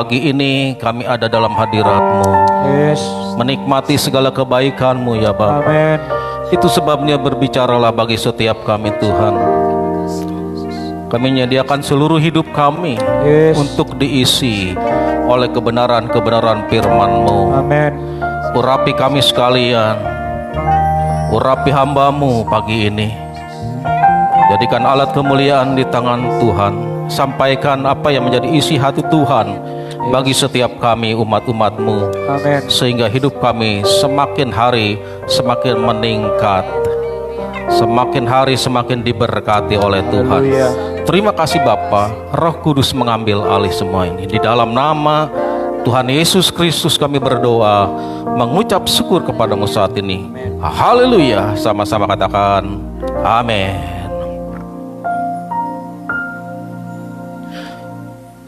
Pagi ini kami ada dalam hadirat-Mu, Yes. menikmati segala kebaikan-Mu ya Bapa. Amin. Itu sebabnya berbicaralah bagi setiap kami Tuhan. Kami menyediakan seluruh hidup kami Yes. untuk diisi oleh kebenaran-kebenaran firman-Mu. Amin. Urapi kami sekalian, urapi hamba-Mu pagi ini. Jadikan alat kemuliaan di tangan Tuhan. Sampaikan apa yang menjadi isi hati Tuhan bagi setiap kami umat-umat-Mu, Amin. sehingga hidup kami semakin hari semakin meningkat, semakin hari semakin diberkati oleh Tuhan. Haleluya. Terima kasih Bapa, Roh Kudus mengambil alih semua ini. Di dalam nama Tuhan Yesus Kristus kami berdoa, mengucap syukur kepadamu saat ini. Haleluya. Sama-sama katakan amin.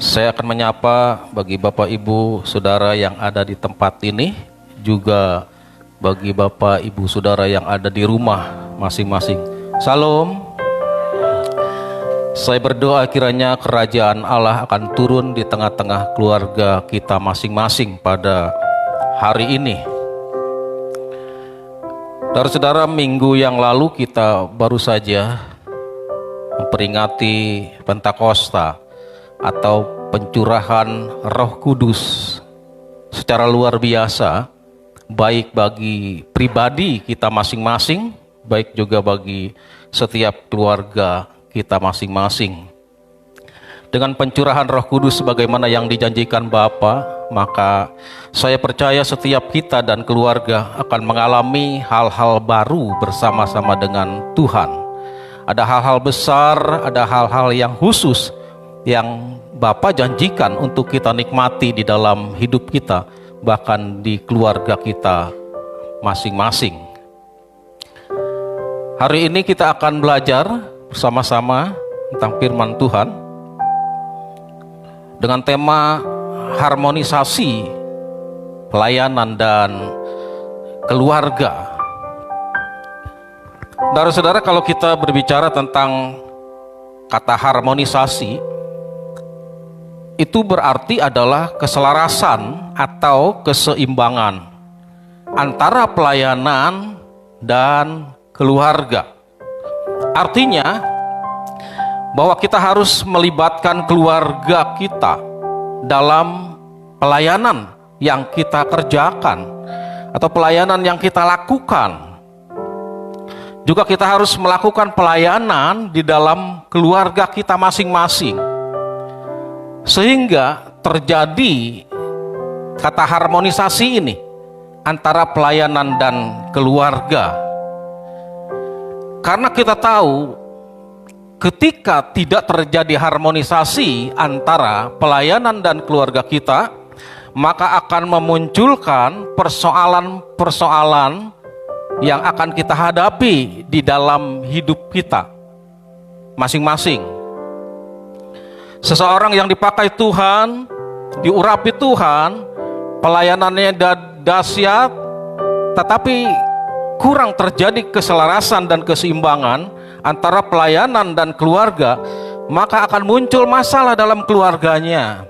Saya akan menyapa bagi Bapak Ibu Saudara yang ada di tempat ini, juga bagi Bapak Ibu Saudara yang ada di rumah masing-masing. Salam. Saya berdoa kiranya kerajaan Allah akan turun di tengah-tengah keluarga kita masing-masing pada hari ini. Saudara-saudara, minggu yang lalu kita baru saja memperingati Pentakosta atau pencurahan Roh Kudus secara luar biasa, baik bagi pribadi kita masing-masing, baik juga bagi setiap keluarga kita masing-masing. Dengan pencurahan Roh Kudus sebagaimana yang dijanjikan Bapa, maka saya percaya setiap kita dan keluarga akan mengalami hal-hal baru bersama-sama dengan Tuhan. Ada hal-hal besar, ada hal-hal yang khusus yang Bapa janjikan untuk kita nikmati di dalam hidup kita, bahkan di keluarga kita masing-masing. Hari ini kita akan belajar bersama-sama tentang firman Tuhan dengan tema harmonisasi pelayanan dan keluarga. Saudara-saudara, kalau kita berbicara tentang kata harmonisasi, itu berarti adalah keselarasan atau keseimbangan antara pelayanan dan keluarga. Artinya bahwa kita harus melibatkan keluarga kita dalam pelayanan yang kita kerjakan atau pelayanan yang kita lakukan. Juga kita harus melakukan pelayanan di dalam keluarga kita masing-masing, sehingga terjadi kata harmonisasi ini antara pelayanan dan keluarga. Karena kita tahu ketika tidak terjadi harmonisasi antara pelayanan dan keluarga kita, maka akan memunculkan persoalan-persoalan yang akan kita hadapi di dalam hidup kita masing-masing. Seseorang yang dipakai Tuhan, diurapi Tuhan, pelayanannya dahsyat, tetapi kurang terjadi keselarasan dan keseimbangan antara pelayanan dan keluarga, maka akan muncul masalah dalam keluarganya.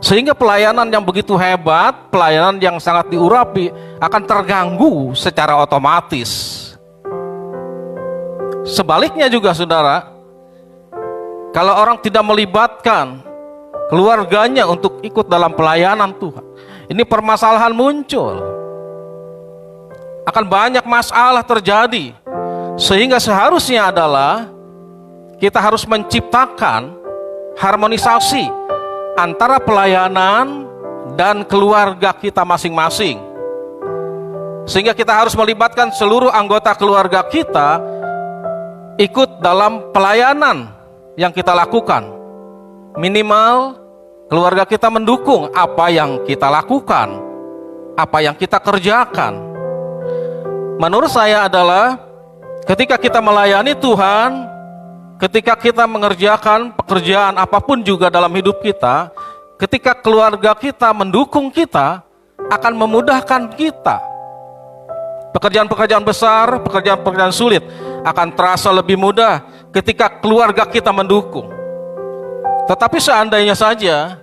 Sehingga pelayanan yang begitu hebat, pelayanan yang sangat diurapi, akan terganggu secara otomatis. Sebaliknya juga saudara, kalau orang tidak melibatkan keluarganya untuk ikut dalam pelayanan Tuhan, ini permasalahan muncul. Akan banyak masalah terjadi. Sehingga seharusnya adalah kita harus menciptakan harmonisasi antara pelayanan dan keluarga kita masing-masing. Sehingga kita harus melibatkan seluruh anggota keluarga kita ikut dalam pelayanan yang kita lakukan. Minimal keluarga kita mendukung apa yang kita lakukan, apa yang kita kerjakan. Menurut saya adalah ketika kita melayani Tuhan, ketika kita mengerjakan pekerjaan apapun juga dalam hidup kita, ketika keluarga kita mendukung kita, akan memudahkan kita. Pekerjaan-pekerjaan besar, pekerjaan-pekerjaan sulit akan terasa lebih mudah ketika keluarga kita mendukung. Tetapi seandainya saja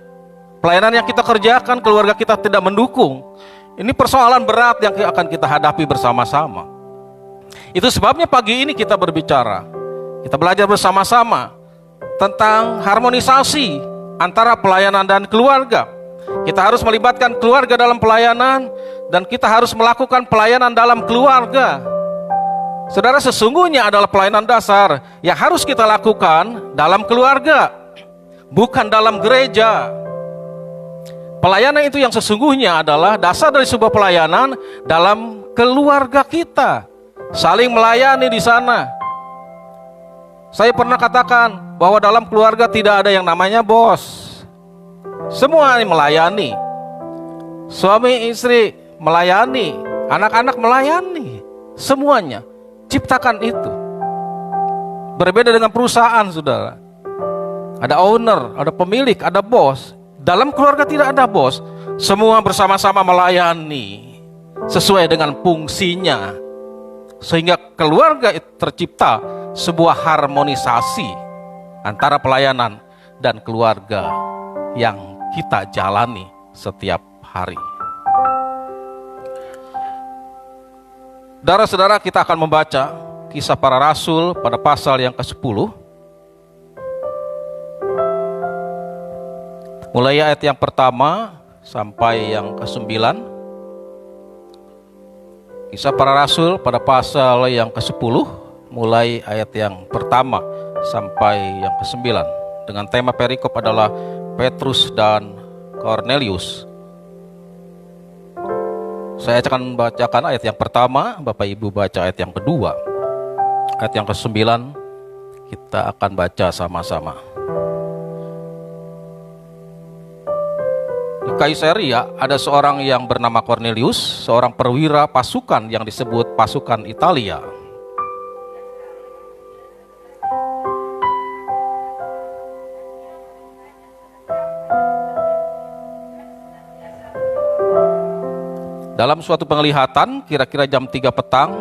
Pelayanan yang kita kerjakan, keluarga kita tidak mendukung. Ini persoalan berat yang akan kita hadapi bersama-sama. Itu sebabnya pagi ini kita berbicara. Kita belajar bersama-sama tentang harmonisasi antara pelayanan dan keluarga. Kita harus melibatkan keluarga dalam pelayanan, dan kita harus melakukan pelayanan dalam keluarga. Saudara, sesungguhnya adalah pelayanan dasar yang harus kita lakukan dalam keluarga, bukan dalam gereja. Pelayanan itu yang sesungguhnya adalah dasar dari sebuah pelayanan dalam keluarga kita. Saling melayani di sana. Saya pernah katakan bahwa dalam keluarga tidak ada yang namanya bos. Semua melayani. Suami istri melayani, anak-anak melayani. Semuanya. Ciptakan itu. Berbeda dengan perusahaan, saudara. Ada owner, ada pemilik, ada bos. Dalam keluarga tidak ada bos. Semua bersama-sama melayani sesuai dengan fungsinya, sehingga keluarga itu tercipta sebuah harmonisasi antara pelayanan dan keluarga yang kita jalani setiap hari. Saudara-saudara, kita akan membaca Kisah Para Rasul pada pasal yang ke-10. Mulai ayat yang pertama sampai yang ke-9. Kisah Para Rasul pada pasal yang ke-10, mulai ayat yang pertama sampai yang ke-9. Dengan tema perikop adalah Petrus dan Kornelius. Saya akan membacakan ayat yang pertama, Bapak Ibu baca ayat yang kedua. Ayat yang ke-9 kita akan baca sama-sama. Di Kaisaria ada seorang yang bernama Kornelius, seorang perwira pasukan yang disebut pasukan Italia. Dalam suatu penglihatan, kira-kira jam 3 petang,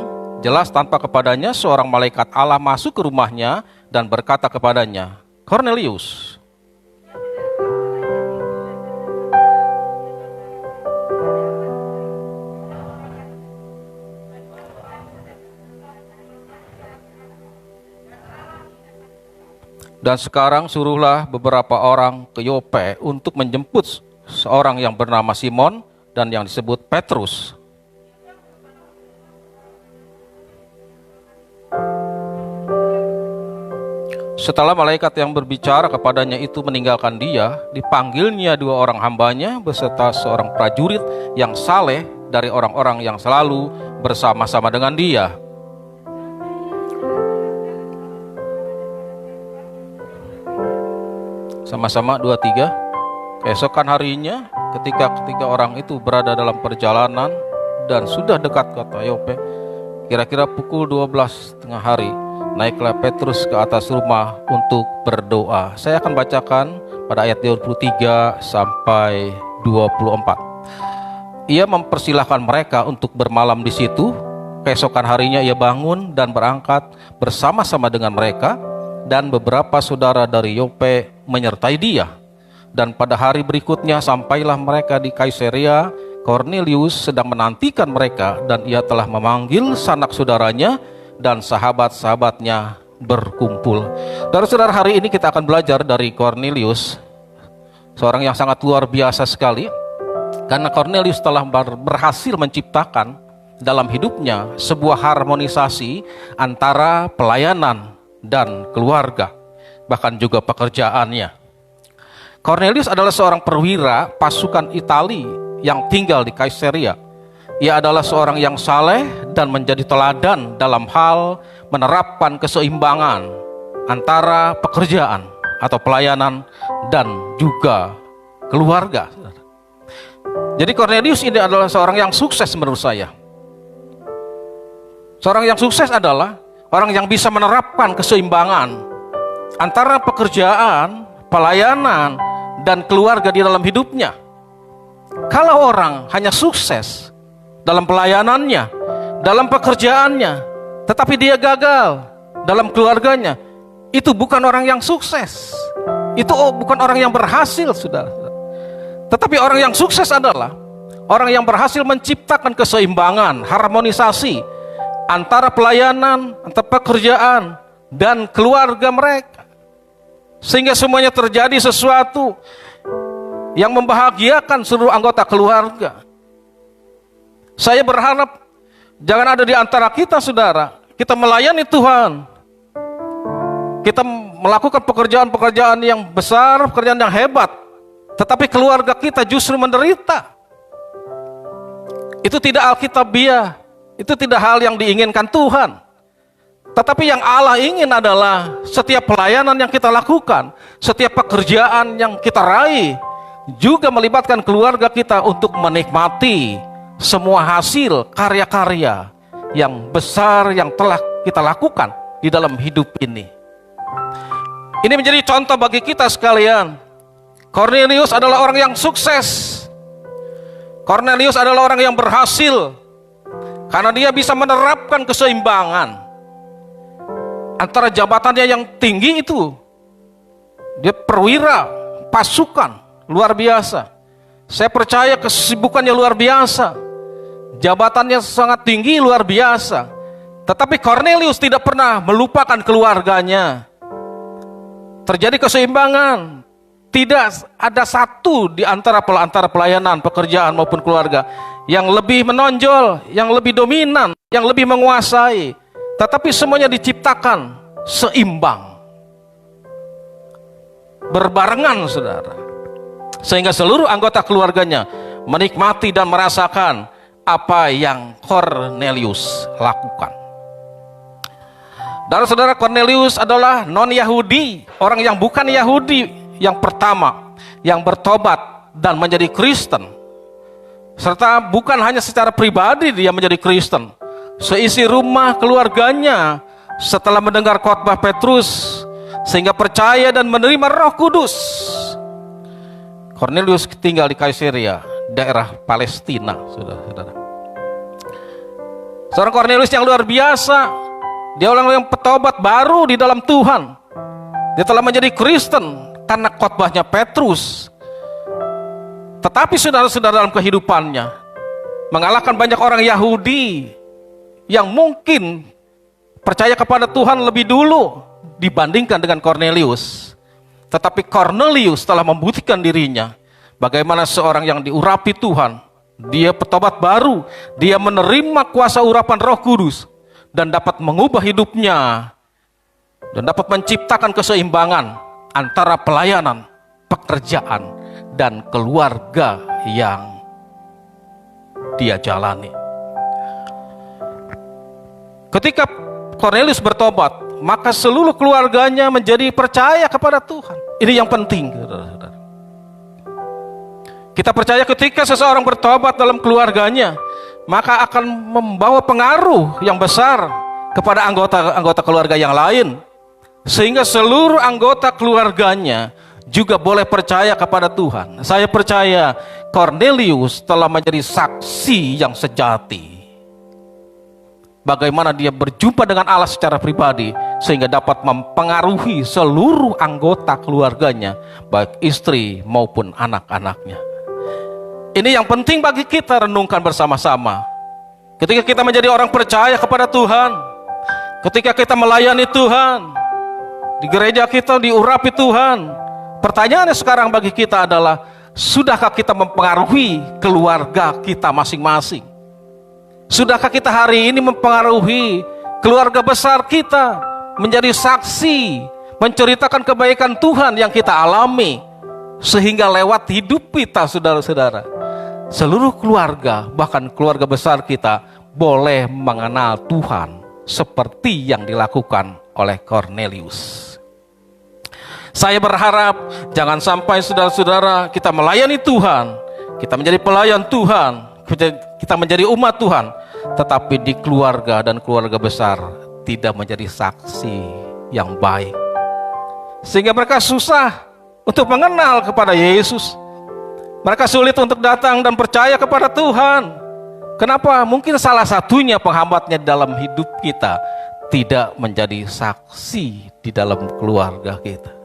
jelas tanpa kepadanya seorang malaikat Allah masuk ke rumahnya dan berkata kepadanya, "Kornelius." Dan sekarang suruhlah beberapa orang ke Yope untuk menjemput seorang yang bernama Simon dan yang disebut Petrus. Setelah malaikat yang berbicara kepadanya itu meninggalkan dia, dipanggilnya 2 orang hambanya beserta seorang prajurit yang saleh dari orang-orang yang selalu bersama-sama dengan dia. Sama-sama 2-3. Keesokan harinya, ketika ketiga orang itu berada dalam perjalanan dan sudah dekat kota Yope, kira-kira pukul 12 tengah hari, naiklah Petrus ke atas rumah untuk berdoa. Saya akan bacakan pada ayat 23 sampai 24. Ia mempersilahkan mereka untuk bermalam di situ. Keesokan harinya ia bangun dan berangkat bersama-sama dengan mereka, dan beberapa saudara dari Yope menyertai dia. Dan pada hari berikutnya sampailah mereka di Kaisaria. Kornelius sedang menantikan mereka, dan ia telah memanggil sanak saudaranya dan sahabat-sahabatnya berkumpul. Saudara-saudara, hari ini kita akan belajar dari Kornelius, seorang yang sangat luar biasa sekali, karena Kornelius telah berhasil menciptakan dalam hidupnya sebuah harmonisasi antara pelayanan dan keluarga, bahkan juga pekerjaannya. Kornelius adalah seorang perwira pasukan Itali yang tinggal di Kaisaria. Ia adalah seorang yang saleh dan menjadi teladan dalam hal menerapkan keseimbangan antara pekerjaan atau pelayanan dan juga keluarga. Jadi Kornelius ini adalah seorang yang sukses menurut saya. Seorang yang sukses adalah orang yang bisa menerapkan keseimbangan antara pekerjaan, pelayanan, dan keluarga di dalam hidupnya. Kalau orang hanya sukses dalam pelayanannya, dalam pekerjaannya, tetapi dia gagal dalam keluarganya, itu bukan orang yang sukses. Itu bukan orang yang berhasil, saudara. Tetapi orang yang sukses adalah orang yang berhasil menciptakan keseimbangan, harmonisasi antara pelayanan, antara pekerjaan, dan keluarga mereka. Sehingga semuanya terjadi sesuatu yang membahagiakan seluruh anggota keluarga. Saya berharap jangan ada di antara kita, saudara, kita melayani Tuhan, kita melakukan pekerjaan-pekerjaan yang besar, pekerjaan yang hebat, tetapi keluarga kita justru menderita. Itu tidak alkitabiah, itu tidak hal yang diinginkan Tuhan. Tetapi yang Allah ingin adalah setiap pelayanan yang kita lakukan, setiap pekerjaan yang kita raih, juga melibatkan keluarga kita untuk menikmati semua hasil karya-karya yang besar yang telah kita lakukan di dalam hidup ini. Ini menjadi contoh bagi kita sekalian. Cornelius adalah orang yang sukses. Cornelius adalah orang yang berhasil karena dia bisa menerapkan keseimbangan antara jabatannya yang tinggi itu. Dia perwira pasukan luar biasa. Saya percaya kesibukannya luar biasa, jabatannya sangat tinggi luar biasa. Tetapi Cornelius tidak pernah melupakan keluarganya. Terjadi keseimbangan. Tidak ada satu di antara pelayanan, pekerjaan maupun keluarga yang lebih menonjol, yang lebih dominan, yang lebih menguasai. Tetapi semuanya diciptakan seimbang, berbarengan, saudara. Sehingga seluruh anggota keluarganya menikmati dan merasakan apa yang Cornelius lakukan. Dan saudara, Cornelius adalah non-Yahudi, orang yang bukan Yahudi yang pertama yang bertobat dan menjadi Kristen. Serta bukan hanya secara pribadi dia menjadi Kristen, seisi rumah keluarganya setelah mendengar khotbah Petrus sehingga percaya dan menerima Roh Kudus. Cornelius tinggal di Kaisarea, daerah Palestina, saudara-saudara. Seorang Cornelius yang luar biasa. Dia orang yang petobat baru di dalam Tuhan. Dia telah menjadi Kristen karena khotbahnya Petrus. Tetapi saudara-saudara, dalam kehidupannya mengalahkan banyak orang Yahudi yang mungkin percaya kepada Tuhan lebih dulu dibandingkan dengan Cornelius. Tetapi Cornelius telah membuktikan dirinya bagaimana seorang yang diurapi Tuhan. Dia petobat baru, dia menerima kuasa urapan Roh Kudus dan dapat mengubah hidupnya dan dapat menciptakan keseimbangan antara pelayanan, pekerjaan, dan keluarga yang dia jalani. Ketika Cornelius bertobat, maka seluruh keluarganya menjadi percaya kepada Tuhan. Ini yang penting, saudara-saudara. Kita percaya ketika seseorang bertobat dalam keluarganya, maka akan membawa pengaruh yang besar kepada anggota-anggota keluarga yang lain. Sehingga seluruh anggota keluarganya juga boleh percaya kepada Tuhan. Saya percaya Cornelius telah menjadi saksi yang sejati. Bagaimana dia berjumpa dengan Allah secara pribadi sehingga dapat mempengaruhi seluruh anggota keluarganya, baik istri maupun anak-anaknya. Ini yang penting bagi kita renungkan bersama-sama. Ketika kita menjadi orang percaya kepada Tuhan, ketika kita melayani Tuhan, di gereja kita diurapi Tuhan, pertanyaannya sekarang bagi kita adalah, sudahkah kita mempengaruhi keluarga kita masing-masing? Sudahkah kita hari ini mempengaruhi keluarga besar kita menjadi saksi, menceritakan kebaikan Tuhan yang kita alami, sehingga lewat hidup kita, saudara-saudara, seluruh keluarga, bahkan keluarga besar kita boleh mengenal Tuhan seperti yang dilakukan oleh Cornelius. Saya berharap jangan sampai saudara-saudara kita melayani Tuhan, kita menjadi pelayan Tuhan, kita menjadi umat Tuhan, tetapi di keluarga dan keluarga besar tidak menjadi saksi yang baik, sehingga mereka susah untuk mengenal kepada Yesus. Mereka sulit untuk datang dan percaya kepada Tuhan. Kenapa? Mungkin salah satunya penghambatnya dalam hidup kita tidak menjadi saksi di dalam keluarga kita.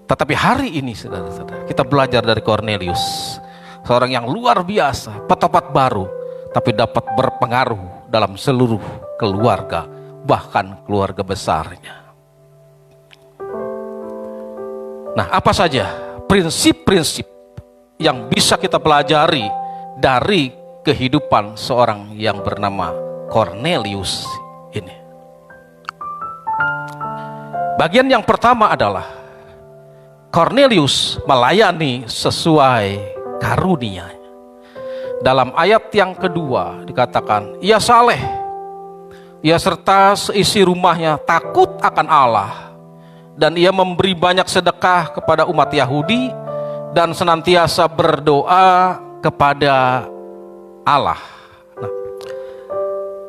Tetapi hari ini saudara-saudara, kita belajar dari Cornelius, seorang yang luar biasa, petopat baru, tapi dapat berpengaruh dalam seluruh keluarga, bahkan keluarga besarnya. Nah, apa saja prinsip-prinsip yang bisa kita pelajari dari kehidupan seorang yang bernama Cornelius ini? Bagian yang pertama adalah Cornelius melayani sesuai karunia. Dalam ayat yang kedua dikatakan, ia saleh, ia serta seisi rumahnya takut akan Allah, dan ia memberi banyak sedekah kepada umat Yahudi dan senantiasa berdoa kepada Allah. Nah,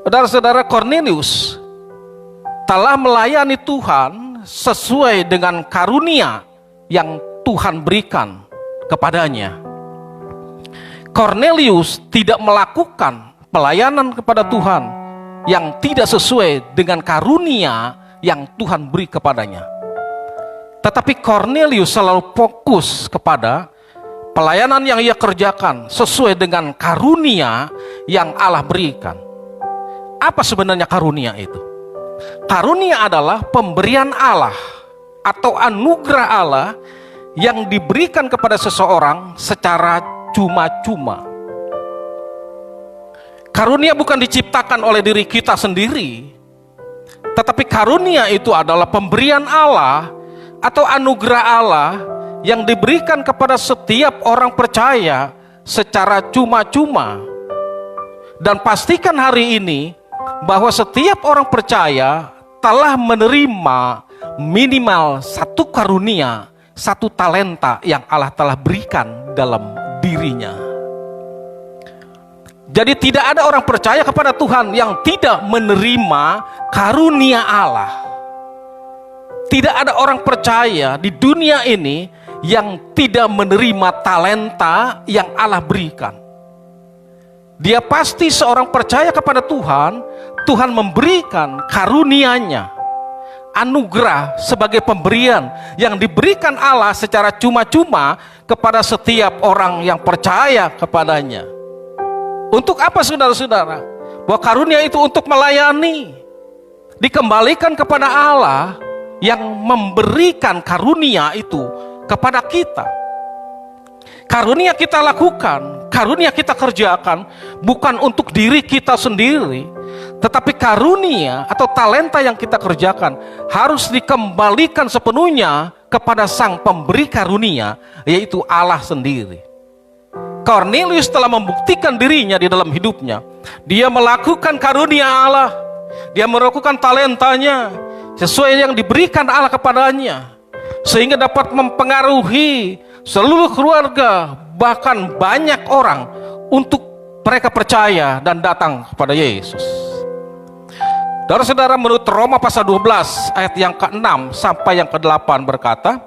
saudara-saudara, Cornelius telah melayani Tuhan sesuai dengan karunia yang Tuhan berikan kepadanya. Cornelius tidak melakukan pelayanan kepada Tuhan yang tidak sesuai dengan karunia yang Tuhan beri kepadanya. Tetapi Cornelius selalu fokus kepada pelayanan yang ia kerjakan sesuai dengan karunia yang Allah berikan. Apa sebenarnya karunia itu? Karunia adalah pemberian Allah atau anugerah Allah yang diberikan kepada seseorang secara cuma-cuma. Karunia bukan diciptakan oleh diri kita sendiri, tetapi karunia itu adalah pemberian Allah atau anugerah Allah yang diberikan kepada setiap orang percaya secara cuma-cuma. Dan pastikan hari ini bahwa setiap orang percaya telah menerima minimal satu karunia, satu talenta yang Allah telah berikan dalam dirinya. Jadi tidak ada orang percaya kepada Tuhan yang tidak menerima karunia Allah. Tidak ada orang percaya di dunia ini yang tidak menerima talenta yang Allah berikan. Dia pasti seorang percaya kepada Tuhan, Tuhan memberikan karunia-Nya, anugerah sebagai pemberian yang diberikan Allah secara cuma-cuma kepada setiap orang yang percaya kepadanya. Untuk apa saudara-saudara? Bahwa karunia itu untuk melayani, dikembalikan kepada Allah yang memberikan karunia itu kepada kita. Karunia kita lakukan, karunia kita kerjakan bukan untuk diri kita sendiri, tetapi karunia atau talenta yang kita kerjakan harus dikembalikan sepenuhnya kepada Sang Pemberi karunia, yaitu Allah sendiri. Cornelius telah membuktikan dirinya di dalam hidupnya. Dia melakukan karunia Allah, dia melakukan talentanya sesuai yang diberikan Allah kepadanya, sehingga dapat mempengaruhi seluruh keluarga, bahkan banyak orang untuk mereka percaya dan datang kepada Yesus. Saudara-saudara, menurut Roma pasal 12 ayat yang ke-6 sampai yang ke-8 berkata,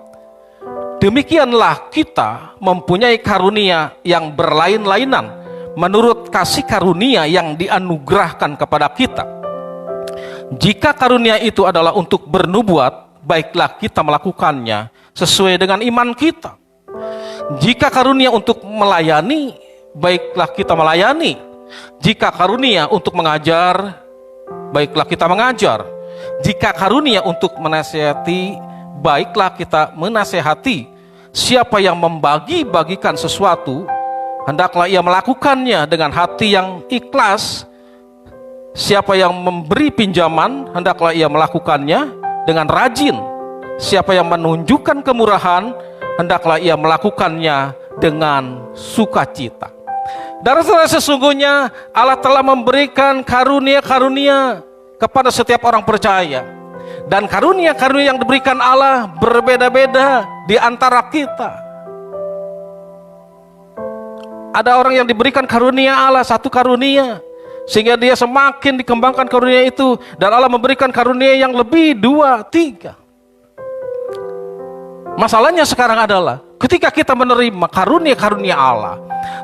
demikianlah kita mempunyai karunia yang berlain-lainan menurut kasih karunia yang dianugerahkan kepada kita. Jika karunia itu adalah untuk bernubuat, baiklah kita melakukannya sesuai dengan iman kita. Jika karunia untuk melayani, baiklah kita melayani. Jika karunia untuk mengajar, baiklah kita mengajar. Jika karunia untuk menasihati, baiklah kita menasihati. Siapa yang membagi-bagikan sesuatu, hendaklah ia melakukannya dengan hati yang ikhlas. Siapa yang memberi pinjaman, hendaklah ia melakukannya dengan rajin. Siapa yang menunjukkan kemurahan, hendaklah ia melakukannya dengan sukacita. Saudara, sesungguhnya Allah telah memberikan karunia-karunia kepada setiap orang percaya. Dan karunia-karunia yang diberikan Allah berbeda-beda di antara kita. Ada orang yang diberikan karunia Allah, satu karunia, sehingga dia semakin dikembangkan karunia itu. Dan Allah memberikan karunia yang lebih, 2, 3. Masalahnya sekarang adalah ketika kita menerima karunia-karunia Allah,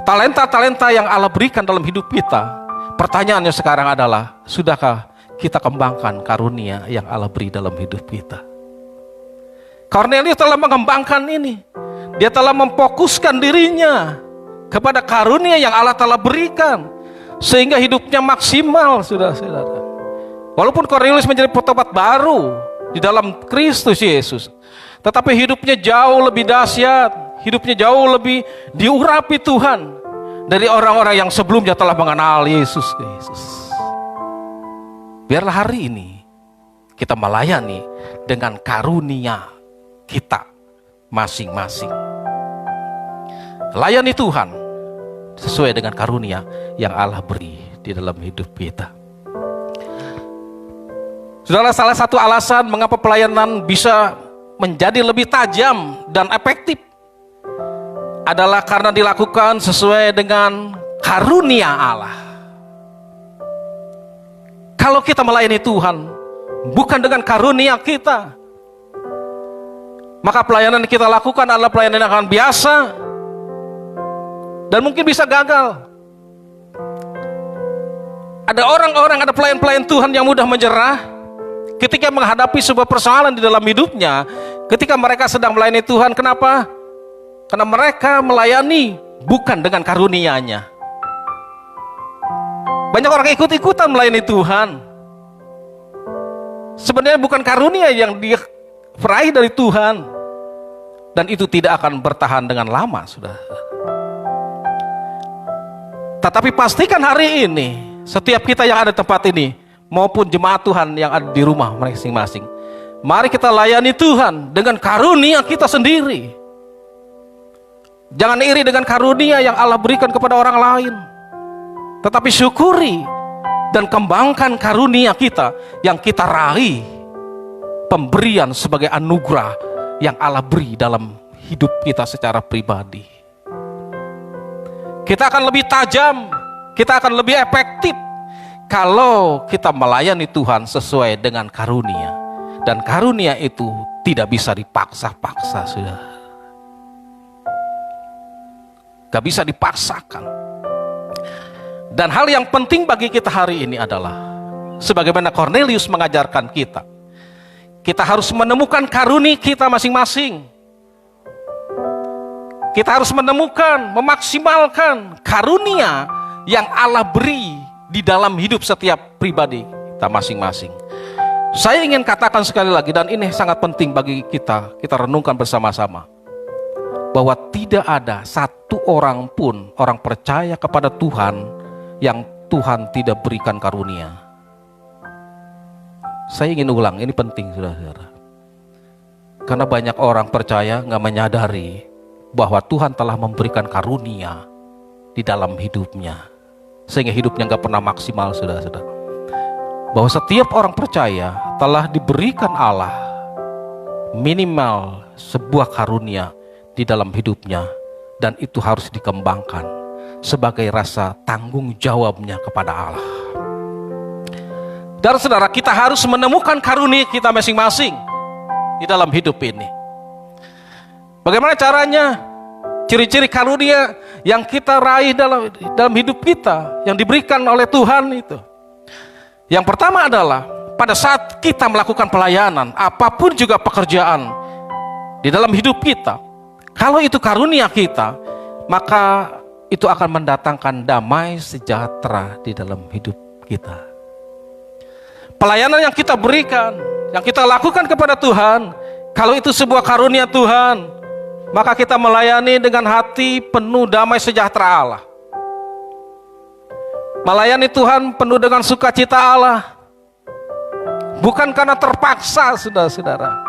talenta-talenta yang Allah berikan dalam hidup kita, pertanyaannya sekarang adalah, sudahkah kita kembangkan karunia yang Allah beri dalam hidup kita? Kornelius telah mengembangkan ini. Dia telah memfokuskan dirinya kepada karunia yang Allah telah berikan, sehingga hidupnya maksimal, saudara-saudara. Walaupun Kornelius menjadi petobat baru di dalam Kristus Yesus, tetapi hidupnya jauh lebih dahsyat, hidupnya jauh lebih diurapi Tuhan dari orang-orang yang sebelumnya telah mengenal Yesus Kristus. Biarlah hari ini kita melayani dengan karunia kita masing-masing. Layani Tuhan sesuai dengan karunia yang Allah beri di dalam hidup kita. Saudara, salah satu alasan mengapa pelayanan bisa menjadi lebih tajam dan efektif adalah karena dilakukan sesuai dengan karunia Allah. Kalau kita melayani Tuhan bukan dengan karunia kita, maka pelayanan yang kita lakukan adalah pelayanan yang akan biasa dan mungkin bisa gagal. Ada orang-orang, ada pelayan-pelayan Tuhan yang mudah menyerah ketika menghadapi sebuah persoalan di dalam hidupnya. Ketika mereka sedang melayani Tuhan, kenapa? Karena mereka melayani bukan dengan karunia-Nya. Banyak orang ikut-ikutan melayani Tuhan, sebenarnya bukan karunia yang dia peraih dari Tuhan, dan itu tidak akan bertahan dengan lama, sudah. Tetapi pastikan hari ini setiap kita yang ada di tempat ini maupun jemaat Tuhan yang ada di rumah masing-masing, mari kita layani Tuhan dengan karunia kita sendiri. Jangan iri dengan karunia yang Allah berikan kepada orang lain, tetapi syukuri dan kembangkan karunia kita yang kita raih, pemberian sebagai anugerah yang Allah beri dalam hidup kita secara pribadi. Kita akan lebih tajam, kita akan lebih efektif kalau kita melayani Tuhan sesuai dengan karunia. Dan karunia itu tidak bisa dipaksa-paksa, sudah. Gak bisa dipaksakan. Dan hal yang penting bagi kita hari ini adalah, sebagaimana Kornelius mengajarkan kita, kita harus menemukan karunia kita masing-masing. Kita harus menemukan, memaksimalkan karunia yang Allah beri di dalam hidup setiap pribadi kita masing-masing. Saya ingin katakan sekali lagi, dan ini sangat penting bagi kita renungkan bersama-sama, bahwa tidak ada satu orang pun, orang percaya kepada Tuhan, yang Tuhan tidak berikan karunia. Saya ingin ulang, ini penting, saudara-saudara. Karena banyak orang percaya nggak menyadari bahwa Tuhan telah memberikan karunia di dalam hidupnya, sehingga hidupnya nggak pernah maksimal, saudara-saudara. Bahwa setiap orang percaya telah diberikan Allah minimal sebuah karunia di dalam hidupnya, dan itu harus dikembangkan sebagai rasa tanggung jawabnya kepada Allah. Dan saudara, kita harus menemukan karunia kita masing-masing di dalam hidup ini. Bagaimana caranya? Ciri-ciri karunia yang kita raih dalam hidup kita, yang diberikan oleh Tuhan itu. Yang pertama adalah pada saat kita melakukan pelayanan, apapun juga pekerjaan di dalam hidup kita, kalau itu karunia kita, maka itu akan mendatangkan damai sejahtera di dalam hidup kita. Pelayanan yang kita berikan, yang kita lakukan kepada Tuhan, kalau itu sebuah karunia Tuhan, maka kita melayani dengan hati penuh damai sejahtera Allah. Melayani Tuhan penuh dengan sukacita Allah, bukan karena terpaksa, saudara-saudara.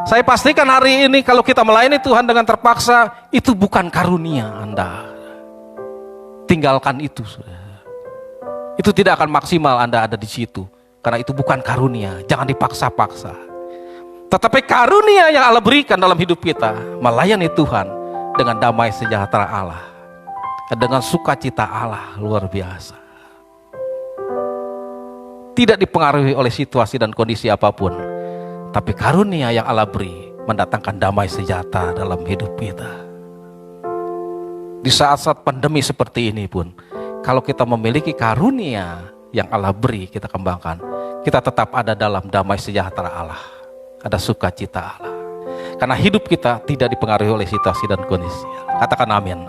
Saya pastikan hari ini kalau kita melayani Tuhan dengan terpaksa, itu bukan karunia Anda. Tinggalkan itu, saudara. Itu tidak akan maksimal Anda ada di situ, karena itu bukan karunia. Jangan dipaksa-paksa. Tetapi karunia yang Allah berikan dalam hidup kita, melayani Tuhan dengan damai sejahtera Allah, dengan sukacita Allah luar biasa. Tidak dipengaruhi oleh situasi dan kondisi apapun, tapi karunia yang Allah beri mendatangkan damai sejahtera dalam hidup kita. Di saat-saat pandemi seperti ini pun, kalau kita memiliki karunia yang Allah beri, kita kembangkan, kita tetap ada dalam damai sejahtera Allah, ada sukacita Allah. Karena hidup kita tidak dipengaruhi oleh situasi dan kondisi. Katakan amin.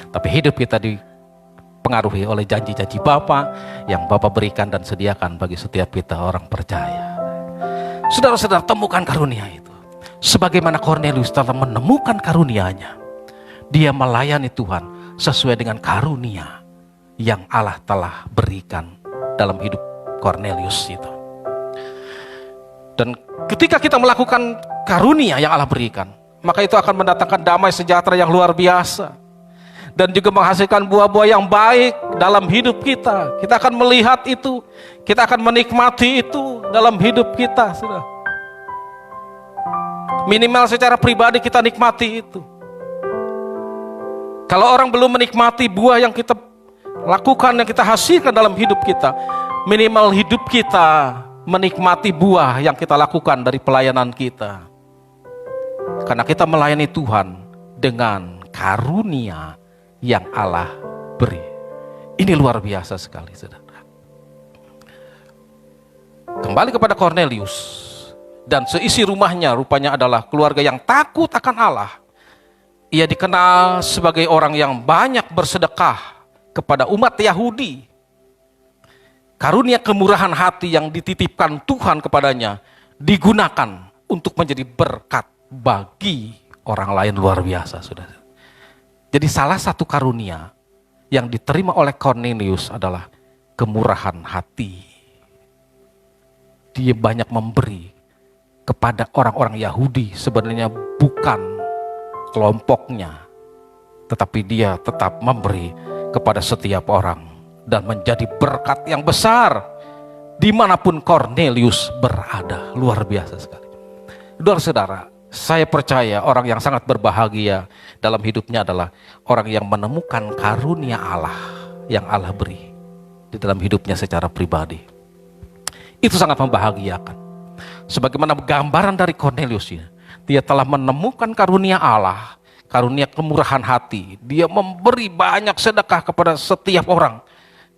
Tapi hidup kita dipengaruhi oleh janji-janji Bapa yang Bapa berikan dan sediakan bagi setiap kita orang percaya. Saudara-saudara, temukan karunia itu. Sebagaimana Kornelius telah menemukan karunia-Nya, dia melayani Tuhan sesuai dengan karunia yang Allah telah berikan dalam hidup Kornelius itu. Dan ketika kita melakukan karunia yang Allah berikan, maka itu akan mendatangkan damai sejahtera yang luar biasa. Dan juga menghasilkan buah-buah yang baik dalam hidup kita. Kita akan melihat itu, kita akan menikmati itu dalam hidup kita. Sudah. Minimal secara pribadi kita nikmati itu. Kalau orang belum menikmati buah yang kita lakukan, yang kita hasilkan dalam hidup kita, minimal hidup kita menikmati buah yang kita lakukan dari pelayanan kita. Karena kita melayani Tuhan dengan karunia yang Allah beri. Ini luar biasa sekali, saudara. Kembali kepada Kornelius dan seisi rumahnya, rupanya adalah keluarga yang takut akan Allah. Ia dikenal sebagai orang yang banyak bersedekah kepada umat Yahudi. Karunia kemurahan hati yang dititipkan Tuhan kepadanya digunakan untuk menjadi berkat bagi orang lain. Luar biasa, saudara. Jadi salah satu karunia yang diterima oleh Kornelius adalah kemurahan hati. Dia banyak memberi kepada orang-orang Yahudi, sebenarnya bukan kelompoknya, tetapi dia tetap memberi kepada setiap orang dan menjadi berkat yang besar dimanapun Kornelius berada. Luar biasa sekali. Saudara-saudara, saya percaya orang yang sangat berbahagia dalam hidupnya adalah orang yang menemukan karunia Allah yang Allah beri di dalam hidupnya secara pribadi. Itu sangat membahagiakan. Sebagaimana gambaran dari Kornelius, dia telah menemukan karunia Allah, karunia kemurahan hati. Dia memberi banyak sedekah kepada setiap orang.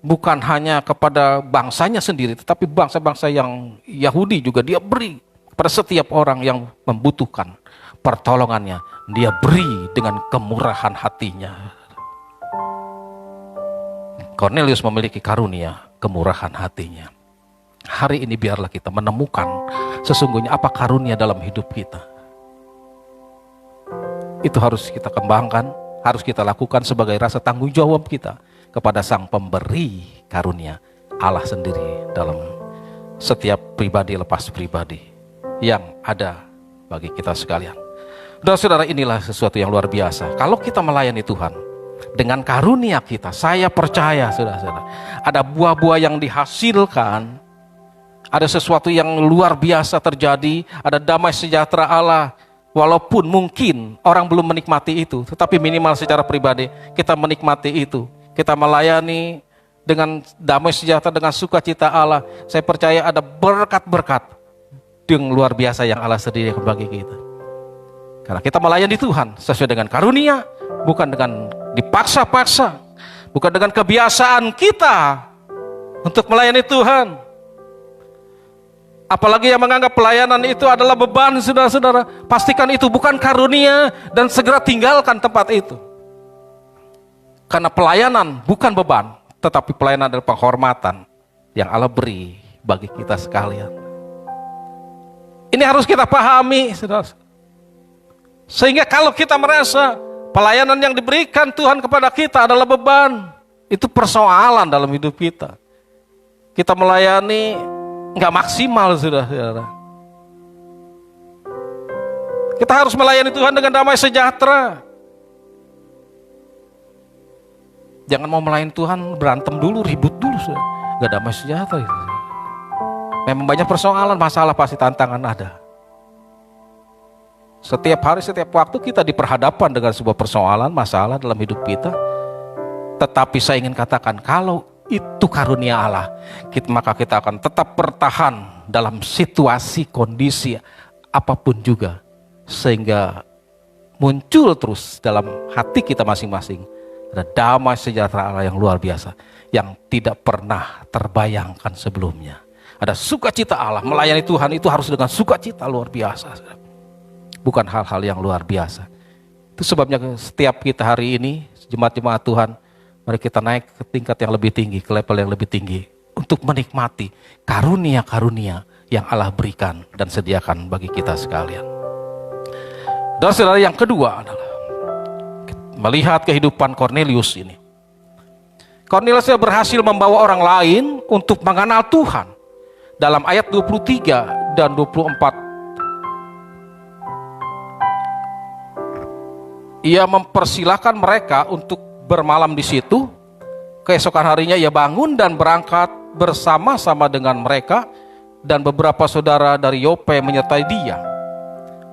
Bukan hanya kepada bangsanya sendiri, tetapi bangsa-bangsa yang Yahudi juga dia beri. Pada setiap orang yang membutuhkan pertolongannya, dia beri dengan kemurahan hatinya. Kornelius memiliki karunia kemurahan hatinya. Hari ini biarlah kita menemukan sesungguhnya apa karunia dalam hidup kita. Itu harus kita kembangkan, harus kita lakukan sebagai rasa tanggung jawab kita kepada Sang Pemberi karunia, Allah sendiri dalam setiap pribadi lepas pribadi yang ada bagi kita sekalian. Saudara-saudara, inilah sesuatu yang luar biasa. Kalau kita melayani Tuhan dengan karunia kita, saya percaya saudara-saudara, ada buah-buah yang dihasilkan, ada sesuatu yang luar biasa terjadi, ada damai sejahtera Allah. Walaupun mungkin orang belum menikmati itu, tetapi minimal secara pribadi kita menikmati itu. Kita melayani dengan damai sejahtera, dengan sukacita Allah. Saya percaya ada berkat-berkat yang luar biasa yang Allah sediakan bagi kita. Karena kita melayani Tuhan sesuai dengan karunia, bukan dengan dipaksa-paksa, bukan dengan kebiasaan kita untuk melayani Tuhan. Apalagi yang menganggap pelayanan itu adalah beban, saudara-saudara. Pastikan itu bukan karunia dan segera tinggalkan tempat itu. Karena pelayanan bukan beban, tetapi pelayanan adalah penghormatan yang Allah beri bagi kita sekalian. Ini harus kita pahami, saudara. Sehingga kalau kita merasa pelayanan yang diberikan Tuhan kepada kita adalah beban, itu persoalan dalam hidup kita. Kita melayani nggak maksimal, saudara. Kita harus melayani Tuhan dengan damai sejahtera. Jangan mau melayani Tuhan berantem dulu, ribut dulu, saudara. Nggak damai sejahtera itu. Memang banyak persoalan, masalah, pasti tantangan ada. Setiap hari, setiap waktu kita diperhadapkan dengan sebuah persoalan, masalah dalam hidup kita. Tetapi saya ingin katakan, kalau itu karunia Allah, maka kita akan tetap bertahan dalam situasi, kondisi, apapun juga. Sehingga muncul terus dalam hati kita masing-masing ada damai sejahtera Allah yang luar biasa, yang tidak pernah terbayangkan sebelumnya. Ada sukacita Allah, melayani Tuhan itu harus dengan sukacita luar biasa. bukan hal-hal yang luar biasa. Itu sebabnya setiap kita hari ini, jemaat-jemaat Tuhan, mari kita naik ke tingkat yang lebih tinggi, ke level yang lebih tinggi, untuk menikmati karunia-karunia yang Allah berikan dan sediakan bagi kita sekalian. Dan saudara, yang kedua adalah melihat kehidupan Kornelius ini. Kornelius berhasil membawa orang lain untuk mengenal Tuhan. Dalam ayat 23 dan 24, ia mempersilahkan mereka untuk bermalam di situ. Keesokan harinya ia bangun dan berangkat bersama-sama dengan mereka, dan beberapa saudara dari Yope menyertai dia.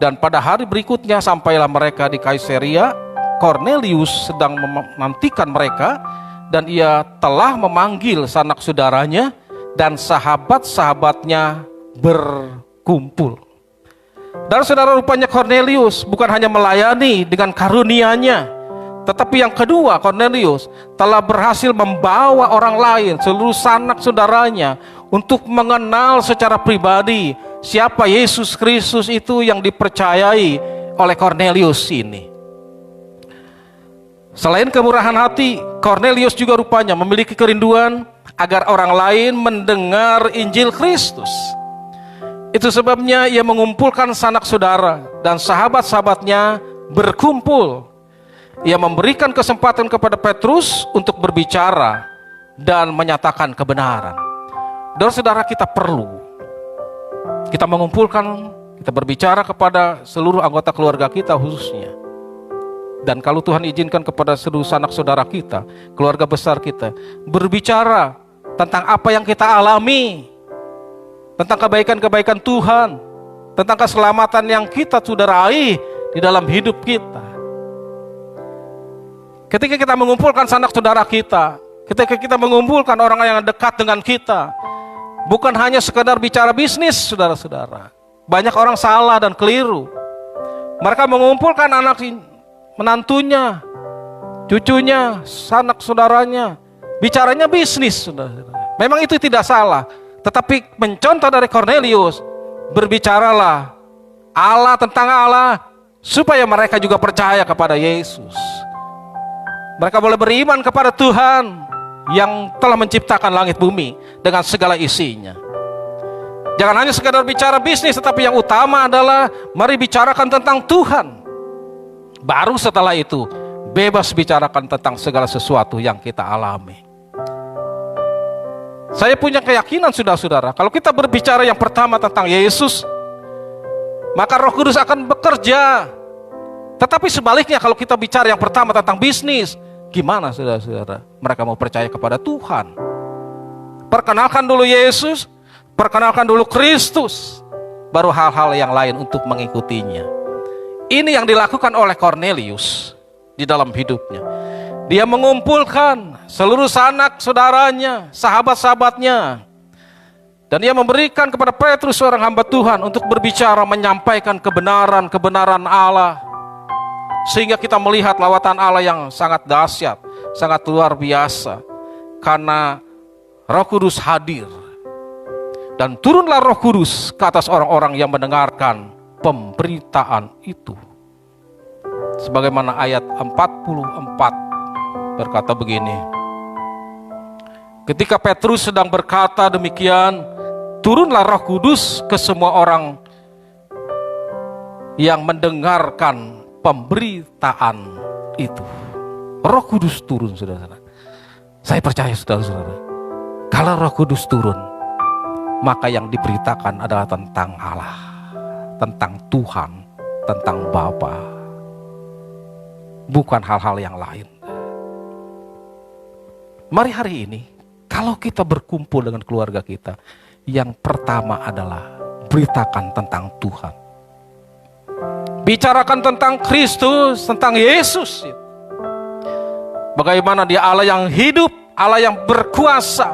Dan pada hari berikutnya sampailah mereka di Kaisarea. Kornelius sedang menantikan mereka, dan ia telah memanggil sanak saudaranya dan sahabat-sahabatnya berkumpul. Dan saudara, rupanya Kornelius bukan hanya melayani dengan karunia-Nya, tetapi yang kedua, Kornelius telah berhasil membawa orang lain, seluruh sanak saudaranya, untuk mengenal secara pribadi siapa Yesus Kristus itu yang dipercayai oleh Kornelius ini. Selain kemurahan hati, Kornelius juga rupanya memiliki kerinduan agar orang lain mendengar Injil Kristus. Itu sebabnya ia mengumpulkan sanak saudara dan sahabat-sahabatnya berkumpul. Ia memberikan kesempatan kepada Petrus untuk berbicara dan menyatakan kebenaran. Dan saudara, kita perlu, kita mengumpulkan, kita berbicara kepada seluruh anggota keluarga kita khususnya. Dan kalau Tuhan izinkan kepada seluruh sanak saudara kita, keluarga besar kita, berbicara tentang apa yang kita alami, tentang kebaikan-kebaikan Tuhan, tentang keselamatan yang kita sudah raih di dalam hidup kita. Ketika kita mengumpulkan sanak saudara kita, ketika kita mengumpulkan orang yang dekat dengan kita, bukan hanya sekedar bicara bisnis, saudara-saudara. Banyak orang salah dan keliru. Mereka mengumpulkan anak menantunya, cucunya, sanak saudaranya, bicaranya bisnis, saudara-saudara. Memang itu tidak salah. Tetapi mencontoh dari Kornelius, berbicaralah Allah tentang Allah, supaya mereka juga percaya kepada Yesus. Mereka boleh beriman kepada Tuhan yang telah menciptakan langit bumi dengan segala isinya. Jangan hanya sekadar bicara bisnis, tetapi yang utama adalah mari bicarakan tentang Tuhan. Baru setelah itu bebas bicarakan tentang segala sesuatu yang kita alami. Saya punya keyakinan, saudara-saudara, kalau kita berbicara yang pertama tentang Yesus, maka Roh Kudus akan bekerja. Tetapi sebaliknya, kalau kita bicara yang pertama tentang bisnis, gimana saudara-saudara? Mereka mau percaya kepada Tuhan. Perkenalkan dulu Yesus, perkenalkan dulu Kristus, baru hal-hal yang lain untuk mengikutinya. Ini yang dilakukan oleh Kornelius di dalam hidupnya. Dia mengumpulkan seluruh sanak saudaranya, sahabat-sahabatnya. Dan dia memberikan kepada Petrus, seorang hamba Tuhan, untuk berbicara, menyampaikan kebenaran Allah. Sehingga kita melihat lawatan Allah yang sangat dahsyat, sangat luar biasa. Karena Roh Kudus hadir. Dan turunlah Roh Kudus ke atas orang-orang yang mendengarkan pemberitaan itu. Sebagaimana ayat 44 berkata begini. Ketika Petrus sedang berkata demikian, turunlah Roh Kudus ke semua orang yang mendengarkan pemberitaan itu. Roh Kudus turun, saudara-saudara. Saya percaya, saudara-saudara, kalau Roh Kudus turun, maka yang diberitakan adalah tentang Allah, tentang Tuhan, tentang Bapa, bukan hal-hal yang lain. Mari hari ini, kalau kita berkumpul dengan keluarga kita, yang pertama adalah beritakan tentang Tuhan. Bicarakan tentang Kristus, tentang Yesus. Bagaimana dia Allah yang hidup, Allah yang berkuasa.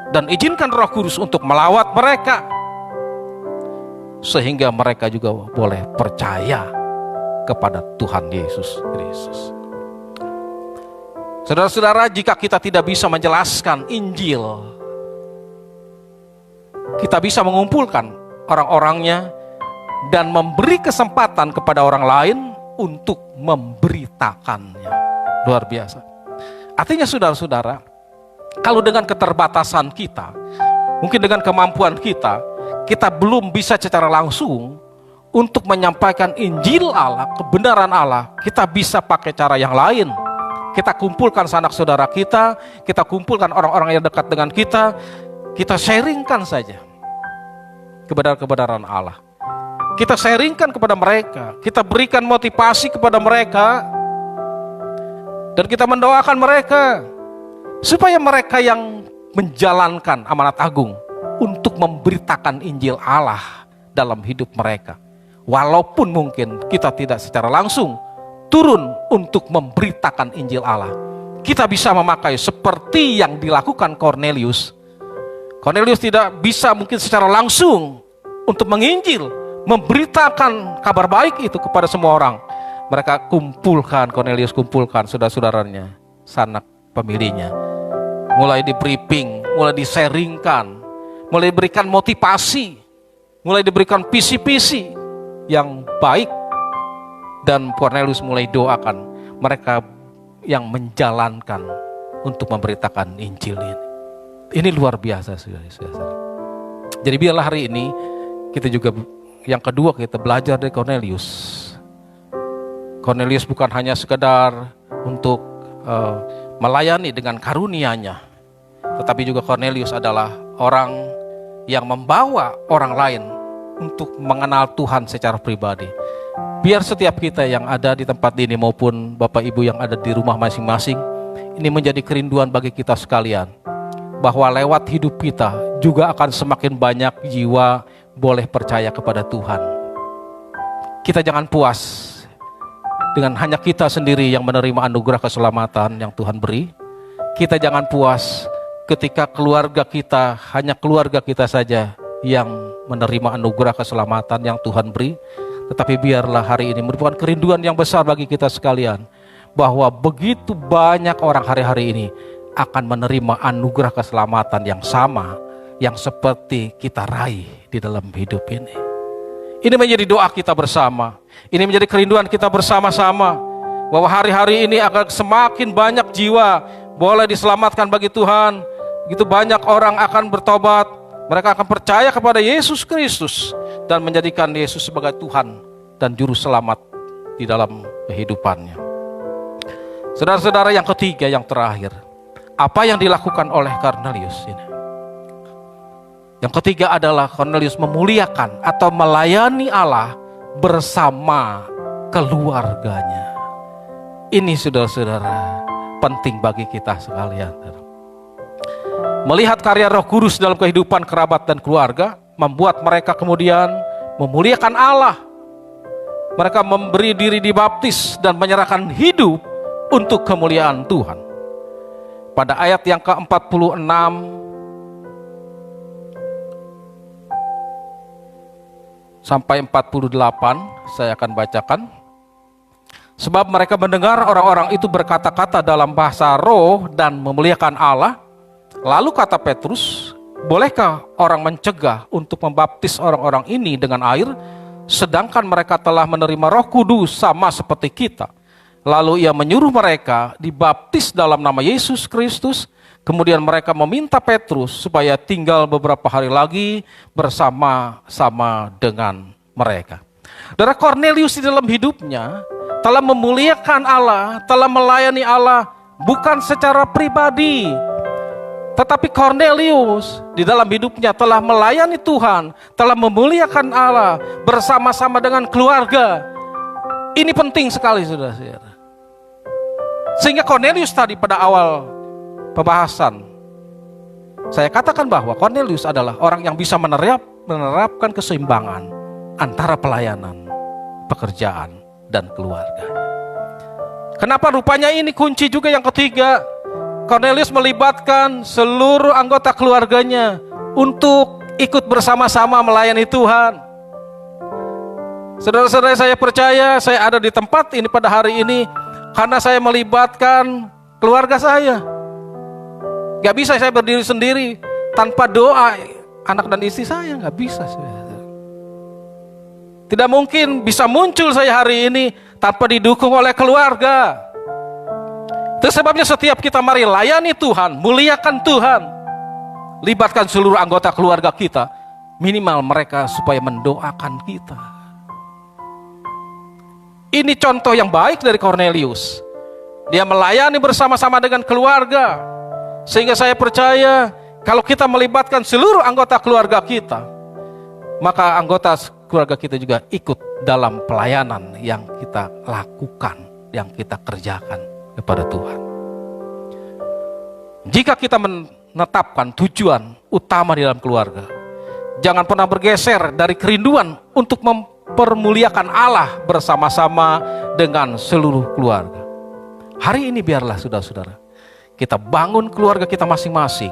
Dan izinkan Roh Kudus untuk melawat mereka, sehingga mereka juga boleh percaya kepada Tuhan Yesus Kristus. Saudara-saudara, jika kita tidak bisa menjelaskan Injil, kita bisa mengumpulkan orang-orangnya dan memberi kesempatan kepada orang lain untuk memberitakannya. Luar biasa. Artinya saudara-saudara, kalau dengan keterbatasan kita, mungkin dengan kemampuan kita, kita belum bisa secara langsung untuk menyampaikan Injil Allah, kebenaran Allah. Kita bisa pakai cara yang lain. Kita kumpulkan sanak saudara kita kumpulkan orang-orang yang dekat dengan kita sharingkan saja kebenaran-kebenaran Allah. Kita sharingkan kepada mereka, kita berikan motivasi kepada mereka, dan kita mendoakan mereka supaya mereka yang menjalankan amanat agung untuk memberitakan Injil Allah dalam hidup mereka. Walaupun mungkin kita tidak secara langsung turun untuk memberitakan Injil Allah, kita bisa memakai seperti yang dilakukan Cornelius. Cornelius tidak bisa mungkin secara langsung untuk menginjil, memberitakan kabar baik itu kepada semua orang. Mereka kumpulkan, Cornelius kumpulkan saudara-saudaranya, sanak pemilihnya. Mulai di briefing, mulai di-sharingkan, mulai diberikan motivasi, mulai diberikan visi-visi yang baik. Dan Cornelius mulai doakan mereka yang menjalankan untuk memberitakan Injil ini. Ini luar biasa, saudara-saudara. Jadi biarlah hari ini kita juga yang kedua kita belajar dari Cornelius. Cornelius bukan hanya sekedar untuk melayani dengan karunia-Nya, tetapi juga Cornelius adalah orang yang membawa orang lain untuk mengenal Tuhan secara pribadi. Biar setiap kita yang ada di tempat ini maupun Bapak Ibu yang ada di rumah masing-masing, ini menjadi kerinduan bagi kita sekalian, bahwa lewat hidup kita juga akan semakin banyak jiwa boleh percaya kepada Tuhan. Kita jangan puas dengan hanya kita sendiri yang menerima anugerah keselamatan yang Tuhan beri. Kita jangan puas ketika keluarga kita, hanya keluarga kita saja yang menerima anugerah keselamatan yang Tuhan beri. Tetapi biarlah hari ini merupakan kerinduan yang besar bagi kita sekalian, bahwa begitu banyak orang hari-hari ini akan menerima anugerah keselamatan yang sama, yang seperti kita raih di dalam hidup ini. Ini menjadi doa kita bersama. Ini menjadi kerinduan kita bersama-sama, bahwa hari-hari ini akan semakin banyak jiwa boleh diselamatkan bagi Tuhan. Begitu banyak orang akan bertobat, mereka akan percaya kepada Yesus Kristus dan menjadikan Yesus sebagai Tuhan dan Juru Selamat di dalam kehidupannya. Saudara-saudara, yang ketiga, yang terakhir, apa yang dilakukan oleh Cornelius ini? Yang ketiga adalah Cornelius memuliakan atau melayani Allah bersama keluarganya. Ini saudara-saudara penting bagi kita sekalian. Melihat karya Roh Kudus dalam kehidupan kerabat dan keluarga membuat mereka kemudian memuliakan Allah. Mereka memberi diri dibaptis dan menyerahkan hidup untuk kemuliaan Tuhan. Pada ayat yang ke-46 sampai 48 saya akan bacakan. Sebab mereka mendengar orang-orang itu berkata-kata dalam bahasa roh dan memuliakan Allah. Lalu kata Petrus, bolehkah orang mencegah untuk membaptis orang-orang ini dengan air, sedangkan mereka telah menerima Roh Kudus sama seperti kita? Lalu ia menyuruh mereka dibaptis dalam nama Yesus Kristus. Kemudian mereka meminta Petrus supaya tinggal beberapa hari lagi bersama-sama dengan mereka. Saudara, Cornelius di dalam hidupnya telah memuliakan Allah, telah melayani Allah bukan secara pribadi. Tetapi Cornelius di dalam hidupnya telah melayani Tuhan, telah memuliakan Allah bersama-sama dengan keluarga. Ini penting sekali, saudara-saudara. Sehingga Cornelius tadi pada awal pembahasan, saya katakan bahwa Cornelius adalah orang yang bisa menerapkan keseimbangan antara pelayanan, pekerjaan, dan keluarga. Kenapa rupanya ini kunci juga yang ketiga? Cornelius melibatkan seluruh anggota keluarganya untuk ikut bersama-sama melayani Tuhan. Saudara-saudara, saya percaya saya ada di tempat ini pada hari ini karena saya melibatkan keluarga saya. Gak bisa saya berdiri sendiri tanpa doa anak dan istri saya, gak bisa. Tidak mungkin bisa muncul saya hari ini tanpa didukung oleh keluarga. Itu sebabnya setiap kita mari layani Tuhan, muliakan Tuhan, libatkan seluruh anggota keluarga kita, minimal mereka supaya mendoakan kita. Ini contoh yang baik dari Cornelius. Dia melayani bersama-sama dengan keluarga. Sehingga saya percaya kalau kita melibatkan seluruh anggota keluarga kita, maka anggota keluarga kita juga ikut dalam pelayanan yang kita lakukan, yang kita kerjakan kepada Tuhan. Jika kita menetapkan tujuan utama di dalam keluarga, jangan pernah bergeser dari kerinduan untuk mempermuliakan Allah bersama-sama dengan seluruh keluarga. Hari ini biarlah saudara-saudara, kita bangun keluarga kita masing-masing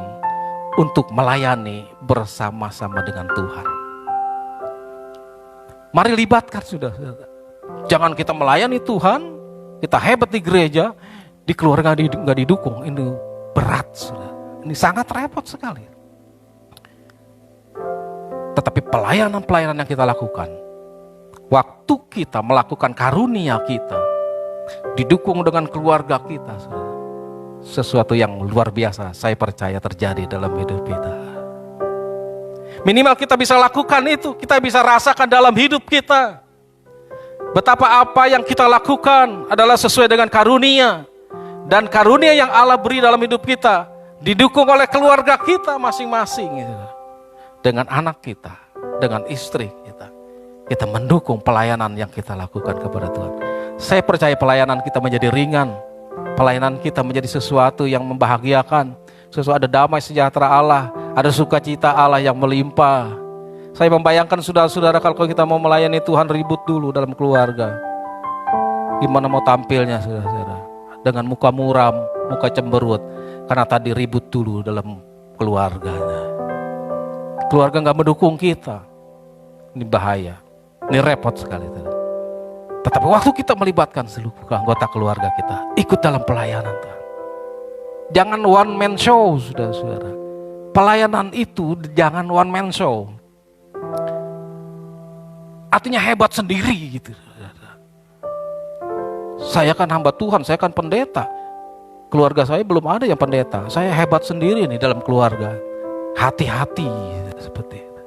untuk melayani bersama-sama dengan Tuhan. Mari libatkan saudara-saudara. Jangan kita melayani Tuhan, kita hebat di gereja, di keluarga nggak didukung. Ini berat, saudara. Ini sangat repot sekali. Tetapi pelayanan-pelayanan yang kita lakukan, waktu kita melakukan karunia kita, didukung dengan keluarga kita, saudara, sesuatu yang luar biasa saya percaya terjadi dalam hidup kita. Minimal kita bisa lakukan itu, kita bisa rasakan dalam hidup kita. Betapa apa yang kita lakukan adalah sesuai dengan karunia. Dan karunia yang Allah beri dalam hidup kita didukung oleh keluarga kita masing-masing. Dengan anak kita, dengan istri kita. Kita mendukung pelayanan yang kita lakukan kepada Tuhan. Saya percaya pelayanan kita menjadi ringan. Pelayanan kita menjadi sesuatu yang membahagiakan. Sesuatu ada damai sejahtera Allah. Ada sukacita Allah yang melimpah. Saya membayangkan saudara-saudara kalau kita mau melayani Tuhan ribut dulu dalam keluarga. Gimana mau tampilnya saudara-saudara? Dengan muka muram, muka cemberut. Karena tadi ribut dulu dalam keluarganya. Keluarga gak mendukung kita. Ini bahaya. Ini repot sekali. Tetapi waktu kita melibatkan seluruh anggota keluarga kita, ikut dalam pelayanan Tuhan. Jangan one man show saudara-saudara. Pelayanan itu jangan one man show. Artinya hebat sendiri gitu. Saya kan hamba Tuhan, saya kan pendeta. Keluarga saya belum ada yang pendeta. Saya hebat sendiri nih dalam keluarga. Hati-hati seperti itu.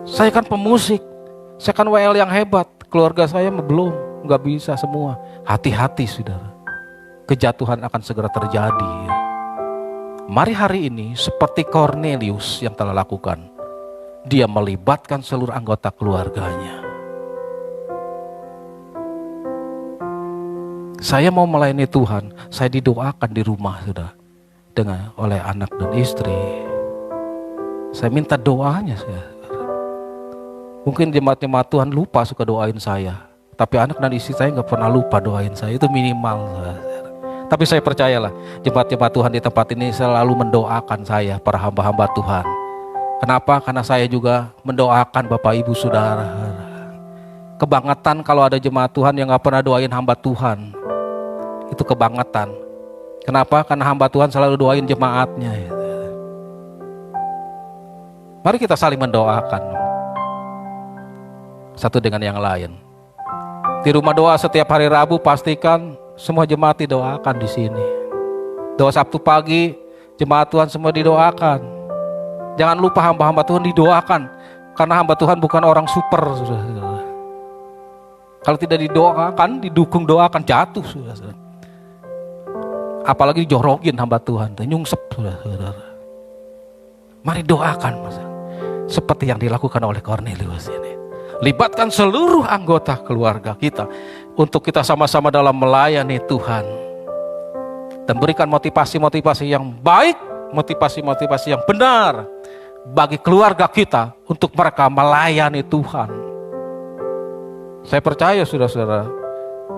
Saya kan pemusik. Saya kan WL yang hebat. Keluarga saya belum, nggak bisa semua. Hati-hati saudara. Kejatuhan akan segera terjadi. Mari hari ini seperti Cornelius yang telah lakukan. Dia melibatkan seluruh anggota keluarganya. Saya mau melayani Tuhan, saya didoakan di rumah sudah oleh anak dan istri. Saya minta doanya saya. Mungkin jemaat-jemaat Tuhan lupa suka doain saya, tapi anak dan istri saya nggak pernah lupa doain saya, itu minimal. Tapi saya percayalah, jemaat-jemaat Tuhan di tempat ini selalu mendoakan saya, para hamba-hamba Tuhan. Kenapa? Karena saya juga mendoakan Bapak Ibu Saudara. Kebangetan kalau ada jemaat Tuhan yang nggak pernah doain hamba Tuhan. Itu kebangetan. Kenapa? Karena hamba Tuhan selalu doain jemaatnya. Mari kita saling mendoakan satu dengan yang lain. Di rumah doa setiap hari Rabu pastikan semua jemaat didoakan di sini. Doa Sabtu pagi jemaat Tuhan semua didoakan. Jangan lupa hamba-hamba Tuhan didoakan, karena hamba Tuhan bukan orang super. Kalau tidak didoakan, didukung doakan jatuh. Apalagi dijorokin hamba Tuhan, nyungsep saudara. Mari doakan seperti yang dilakukan oleh Cornelius ini. Libatkan seluruh anggota keluarga kita untuk kita sama-sama dalam melayani Tuhan. Dan berikan motivasi-motivasi yang baik, motivasi-motivasi yang benar bagi keluarga kita untuk mereka melayani Tuhan. Saya percaya saudara-saudara,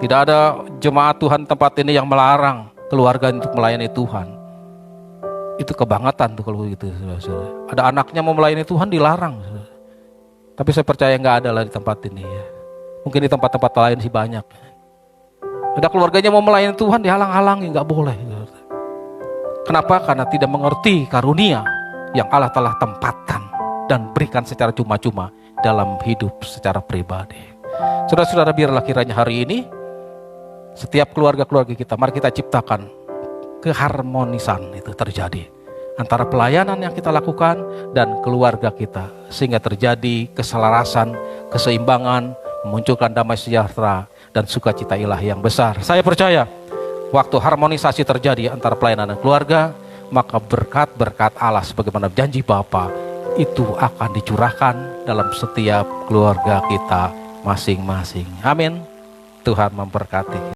tidak ada jemaat Tuhan tempat ini yang melarang keluarga untuk melayani Tuhan. Itu kebangetan tuh kalau gitu saudara-saudara. Ada anaknya mau melayani Tuhan dilarang saudara. Tapi saya percaya nggak ada lah di tempat ini ya. Mungkin di tempat-tempat lain sih banyak. Ada keluarganya mau melayani Tuhan dihalang-halangi, nggak boleh. Kenapa? Karena tidak mengerti karunia yang Allah telah tempatkan dan berikan secara cuma-cuma dalam hidup secara pribadi. Saudara-saudara, biarlah kiranya hari ini setiap keluarga-keluarga kita, mari kita ciptakan keharmonisan itu terjadi antara pelayanan yang kita lakukan dan keluarga kita, sehingga terjadi keselarasan, keseimbangan, memunculkan damai sejahtera dan sukacita ilahi yang besar. Saya percaya waktu harmonisasi terjadi antara pelayanan dan keluarga, maka berkat-berkat Allah sebagaimana janji Bapa itu akan dicurahkan dalam setiap keluarga kita masing-masing. Amin. Tuhan memberkati.